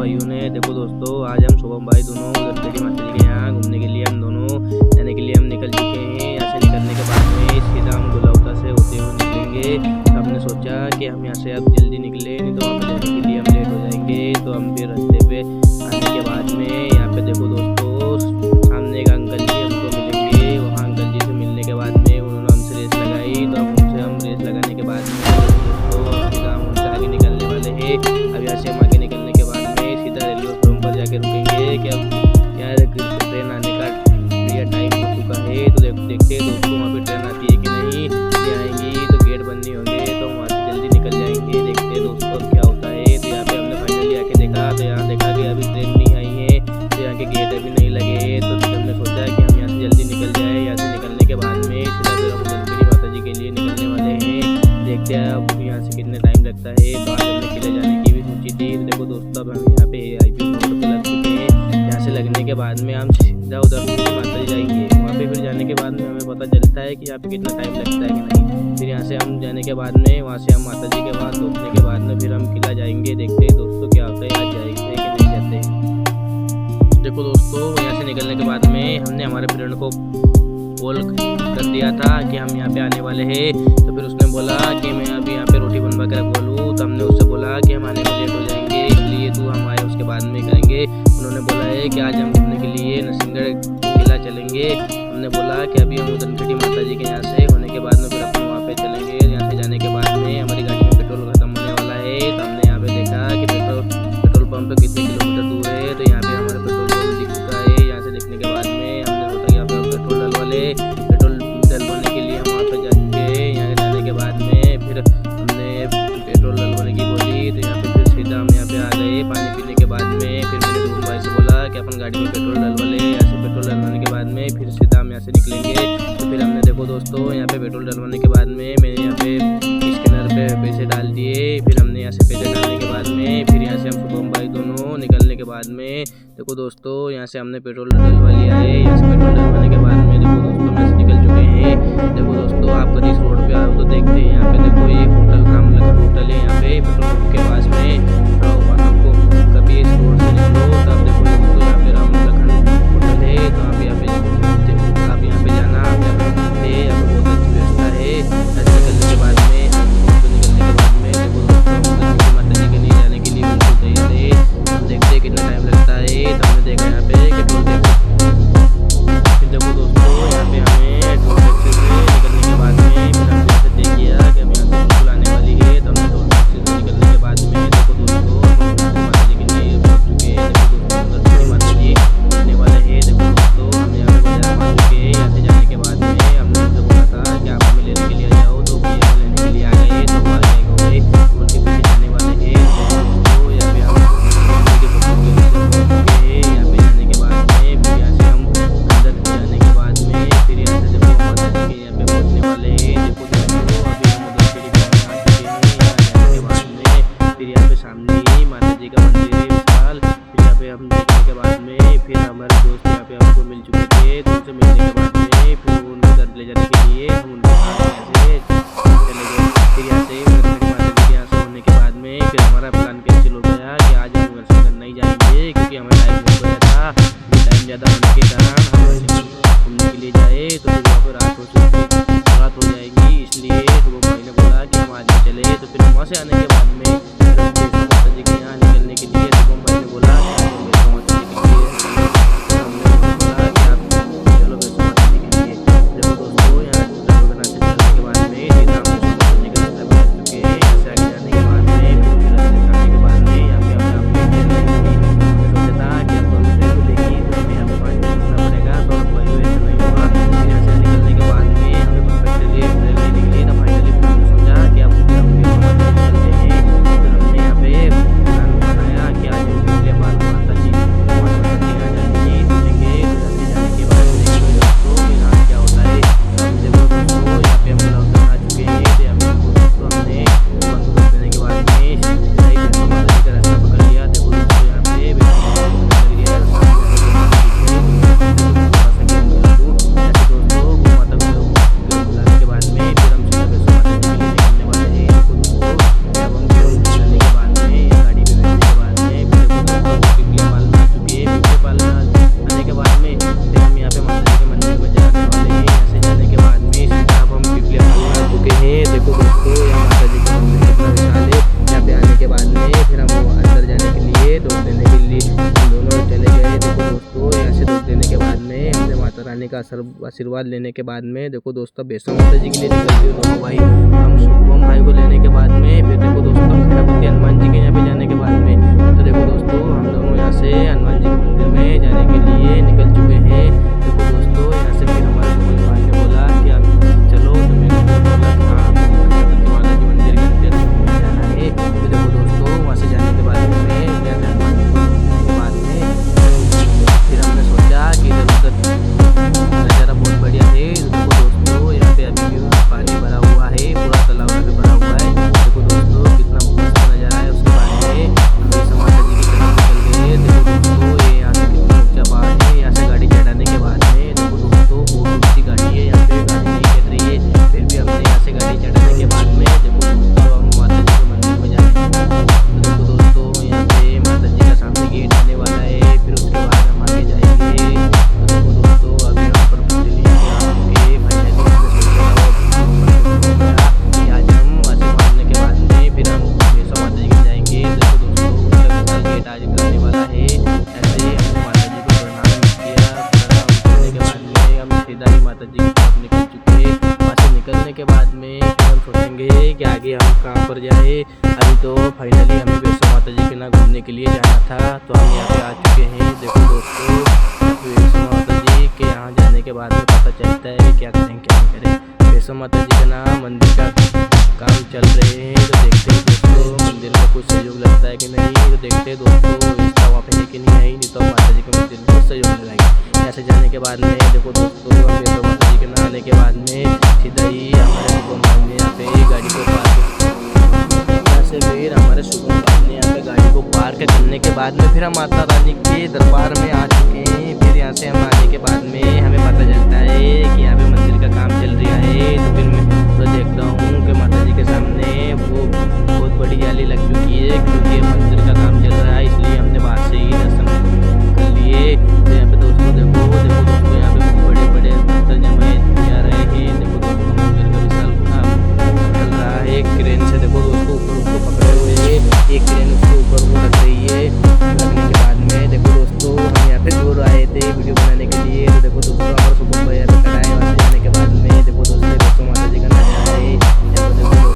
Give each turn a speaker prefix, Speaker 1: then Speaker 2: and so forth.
Speaker 1: भाइयों ने। देखो दोस्तों, आज हम शुभम भाई दोनों गणपति माता जी के यहाँ घूमने के लिए हम दोनों जाने के लिए हम निकल चुके हैं। यहाँ से निकलने के बाद में सीधा हम गुलाउता से होते हुए निकलेंगे। तो हमने सोचा कि हम यहाँ से अब जल्दी निकले, नहीं तो वहाँ पर जाने के लिए हम लेट हो जाएंगे। तो हम फिर रास्ते पे आने के बाद में यहाँ पे देखो दोस्तों, सामने एक अंकल जी हमको मिलेंगे। वहाँ अंकल जी से मिलने के बाद में उन्होंने हमसे रेस लगाई। तो अब उनसे हम रेस लगाने के बाद में दोस्तों सीधा हम उनसे आगे निकलने वाले हैं। अब यहाँ से हम आगे निकलने के बाद में सीधा रेलवे प्लेटफॉर्म पर जाके रुकेंगे कि अब यहाँ ट्रेन आने का टाइम हो चुका है। तो देखते हैं दोस्तों वहाँ पे ट्रेन आती है कि नहीं। ये आएंगी तो गेट बंद नहीं होंगे, तो वहाँ से जल्दी निकल जाएंगे। देखते हैं दोस्तों अब क्या होता है। तो यहाँ पे हमने फाइनली आके देखा, तो यहाँ देखा कि अभी ट्रेन नहीं आई है, तो यहाँ के गेट अभी नहीं लगे हैं। तो फिर हमने सोचा कि हम यहाँ से जल्दी निकल जाए। यहाँ से निकलने के बाद में सीधा फिर हम गणपति माता जी के लिए निकलने वाले हैं। देखते हैं अब यहाँ से कितने टाइम लगता है। तो आज हमने किले जाने की भी सोची थी। तो देखो दोस्तों, अब हम यहाँ पे IP मोड़ पे लग चुके हैं। यहाँ से लगने के बाद में हम सीधा उधर माता जी जाएंगे। वहाँ पे फिर जाने के बाद में हमें पता चलता है कि यहाँ पे कितना टाइम लगता है कि नहीं। फिर यहाँ से हम जाने के बाद में वहाँ से हम माता जी के पास पहुँचने के बाद में फिर हम किला जाएंगे। देखते हैं दोस्तों क्या होता है, आज जाएंगे कि नहीं जाते। देखो दोस्तों, यहाँ से निकलने के बाद में हमने हमारे फ्रेंड को कॉल कर दिया था कि हम यहाँ पे आने वाले हैं। तो फिर उसने बोला कि मैं अभी यहाँ पे रोटी बनवा कर बोलूँ। तो हमने उससे बोला कि हम आने में लेट हो जाएंगे, इसलिए तू हम आए उसके बाद में करेंगे। उन्होंने बोला है कि आज हम घूमने के लिए नरसिंहगढ़ किला चलेंगे। हमने बोला कि अभी हम गणपति माता जी के यहाँ से होने के बाद में फिर अपन वहाँ पे चलेंगे। यहाँ से जाने के बाद में हमारी गाड़ी में पेट्रोल खत्म होने वाला है। तो हमने यहाँ पे देखा कि पेट्रोल पंप पे कितने किलोमीटर दूर है। तो यहाँ पे हमारा पेट्रोल पंप दिख चुका है। यहाँ से दिखने के बाद में हमने सोचा कि यहाँ पे पेट्रोल डलवाने के लिए हम वहाँ पे जाएंगे। यहाँ जाने के बाद में फिर हमने पेट्रोल डलवाने की बोली। तो यहाँ पे फिर सीधा हम यहाँ पे आ गए। पानी पीने के बाद में फिर मैंने शुभम भाई से बोला कि अपन गाड़ी में पेट्रोल डलवा ले। यहाँ से पेट्रोल डलवाने के बाद में फिर सीधा हम यहाँ से निकलेंगे। तो फिर हमने देखो दोस्तों, यहाँ पे पेट्रोल डलवाने के बाद में मैंने यहाँ पे स्कैनर पे पैसे डाल दिए। फिर हमने यहाँ से पैसे डालने के बाद में फिर यहाँ से हम शुभम भाई दोनों निकलने के बाद में देखो दोस्तों, यहाँ से हमने पेट्रोल डलवा लिया है। यहाँ से पेट्रोल डलवाने के बाद में देखो दोस्तों हम यहाँ से निकल चुके हैं। देखो दोस्तों, आप कभी इस रोड पे आओ तो देखते हैं यहाँ पे देखो ये होटल रामलखन होटल है। यहाँ पे पेट्रोल पंप के पास में। तो आपको कभी इस रोड से निकलो तो आप देखो दोस्तों, यहाँ पे रामलखन होटल है। तो आप यहाँ पे जाना, आप यहाँ पे बहुत अच्छी व्यवस्था है। ऐसे निकलने के बाद में देखो दोस्तों, माता जी के लिए जाने के लिए बिल्कुल तैयार है। हम देखते हैं कितना टाइम लगता है। तो हमने देखा यहाँ पे कि टोल टैक्स। फिर देखो दोस्तों, यहाँ पे हमें टोल टैक्स से निकलने के बाद में फिर हमने यहाँ से देख किया कि हम यहाँ से बिल्कुल आने वाली है। तो हमने टोल टैक्स से निकलने के बाद में देखो दोस्तों, माता जी के लिए पहुँच चुके हैं। देखो दोस्तों, माता जी आने वाले हैं। देखो दोस्तों, हम यहाँ पे बाजार पहुँच चुके हैं। यहाँ से जाने के बाद में हमने उनसे बोला था कि आप हमें लेने के लिए आ जाओ। तो भैया लेने के लिए आ गए। तो वो आ गए उनके पीछे जाने वाले हैं। तो यहाँ पे हम यहाँ पे जाने के बाद में फिर यहाँ से हम अंदर जाने के बाद में फिर यहाँ से देखो माता जी के यहाँ पे पहुँचने वाले हैं। देखो दोस्तों, अभी हम उधर सीढ़ी पे आ चुके हैं। यहाँ जाने के बाद में फिर यहाँ पे सामने ही माता जी का मंदिर है विशाल। फिर यहाँ पे हम देखने के बाद में फिर हमारे दोस्त यहाँ पे हमको मिल चुके थे। तो उनसे मिलने के बाद में फिर उनको घर ले जाने के लिए हम उनके साथ यहाँ से चले गए। फिर यहाँ से माता जी के यहाँ से होने के बाद में फिर हमारा प्लान कैंसिल हो गया कि आज हम दर्शन करने ही जाएंगे, क्योंकि हमें टाइम हो गया था। टाइम ज़्यादा होने के कारण हम घूमने के लिए जाए तो फिर वहाँ पर रात हो जाएगी। इसलिए शुभम भाई ने बोला कि हम आज चले। तो फिर वहाँ से आने के बाद में माता जी के यहाँ निकलने के लिए शुभम भाई ने बोला कि माता जी के लिए हमने बोला कि आप चलो वैष्णो माता जी के लिए। देखो दोस्तों, यहाँ से चलने के बाद में सीधा हम माता जी का रास्ता बना चुके हैं। यहाँ से आगे जाने के बाद में फिर रास्ते जाने के बाद में यहाँ पे हमने ट्रेन सोचा था कि अब हमें ट्रेन मिलेगी तो हमें यहाँ पे 5 मिनट रुकना पड़ेगा। तो भाई ऐसा नहीं हुआ। फिर यहाँ से निकलने के बाद में हमें परफेक्टली ट्रेन नहीं निकली। तो फाइनली हमने सोचा कि अब हम चलते हैं। फिर हमने यहाँ पे बाद में फिर हम अंदर जाने के लिए दूध देने के लिए हम दोनों चले गए। देखो दोस्तों, यहाँ से दूध देने के बाद में हमने माता रानी का आशीर्वाद लेने के बाद में देखो दोस्तों वैष्णो माता जी के लिए निकलते हुए दोनों भाई हम शुभम भाई को लेने के बाद में फिर देखो दोस्तों हम खैरापति हनुमान जी के यहाँ पे जाने के बाद में तो देखो दोस्तों हम दोनों यहाँ से हनुमान जी के मंदिर में जाने के लिए निकल चुके हैं। देखो दोस्तों, यहाँ से फिर हमारे शुभम भाई ने बोला कि आप चलो, तो मैंने बोला कि हाँ खैरापति माता जी मंदिर के अंदर जाना है। तो देखो दोस्तों वहाँ से जाने के बाद में यहाँ से हनुमान जी को घूमने के बाद में फिर हमने सोचा कि इधर उधर नज़ारा बहुत बढ़िया है। देखो दोस्तों, यहाँ पे अभी भी पानी भरा हुआ है, पूरा तालाब भी भरा हुआ है। देखो दोस्तों कितना मस्त नज़ारा है। उसके बाद में हम वैष्णो माता जी की तरफ निकल गए। देखो दोस्तों, ये यहाँ से कितना ऊंचा पहाड़ है। यहाँ से गाड़ी चढ़ाने के बाद में देखो दोस्तों बहुत ऊंची गाड़ी है, यहाँ पे गाड़ी नहीं चढ़ रही है। फिर भी हमने यहाँ से गाड़ी चढ़ाने के बाद में देखो दोस्तों हम माता जी के मंदिर में जाएंगे। तो देखो दोस्तों यहाँ पे माता जी का सामने गेट आने वाला है, फिर उसके बाद हम आगे जाएंगे। तो देखो दोस्तों अभी हम पर फाइनली आज हम वैसे मारने के बाद में फिर हम वैष्णो माता जी के जाएंगे। देखो दोस्तों उनका गेट आज करने वाला है। ऐसे हमने माता जी को प्रणाम किया। प्रणाम करने के बाद में हम सीधा ही माता जी की तरफ निकल चुके। वहाँ से निकलने के बाद में फिर हम सोचेंगे कि आगे हम कहाँ पर जाए। अभी तो फाइनली हमें वैष्णो माता जी के ना घूमने के लिए जाना था, तो हम यहाँ पे आ चुके हैं। देखो दोस्तों वैष्णो माता जी के यहाँ जाने के बाद में पता चलता है क्या करें क्या नहीं करें। वैष्णो माता जी का नाम मंदिर का काम चल रहे हैं, तो देखते हैं दोस्तों मंदिर में कुछ सहयोग लगता है कि नहीं। तो देखते हैं दोस्तों रिश्ता वहाँ पे है कि नहीं है, नहीं तो माता जी के मंदिर में सहयोग लगाएंगे। यहाँ से जाने के बाद में देखो दोस्तों हम वैष्णो माता जी के नहाने के बाद में सीधा ही हमारे शुभम भाई ने यहाँ पे गाड़ी को पार्क, यहाँ से फिर हमारे शुभम भाई ने यहाँ पे गाड़ी को पार्क करने के बाद में फिर हम माता रानी के दरबार में आ चुके हैं। फिर यहाँ से हम आने के बाद में हमें पता चलता है कि यहाँ पे मंदिर का काम चल रहा है। तो फिर मैं तो देखता हूँ कि माता जी के सामने वो